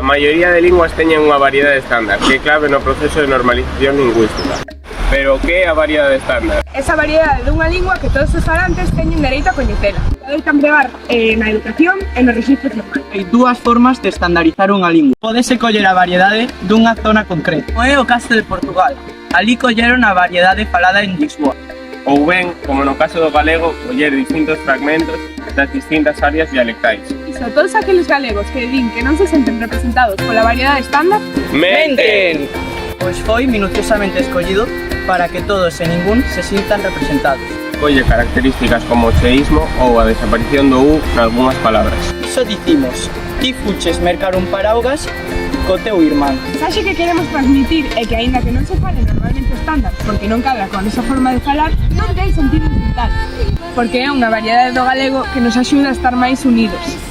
maioría de linguas teñen unha variedade estándar, que é clave no proceso de normalización lingüística. Pero que é a variedade estándar? Esa variedade dunha lingua que todos os falantes teñen dereito a coñecela. Podes empregar na educación e no registro formal. Hai dúas formas de estandarizar unha lingua. Pódese coller a variedade dunha zona concreta. Como é o caso de Portugal. Alí colleron a variedade falada en Lisboa. Ou ben, como no caso do galego, coller distintos fragmentos das distintas áreas dialectais. Iso, todos aqueles galegos que din que non se senten representados pola variedade estándar, ¡menten! Pois foi minuciosamente escollido para que todos e ningún se sintan representados. Colle características como o cheísmo ou a desaparición do U nalgúnas palabras. Iso dicimos, ti fuches mercar un paraugas co teu irmán. a mensaxe que queremos transmitir é que aínda que non se fale normalmente o estándar porque non cadra con esa forma de falar, non ten sentido insultar, porque é unha variedade do galego que nos axuda a estar máis unidos.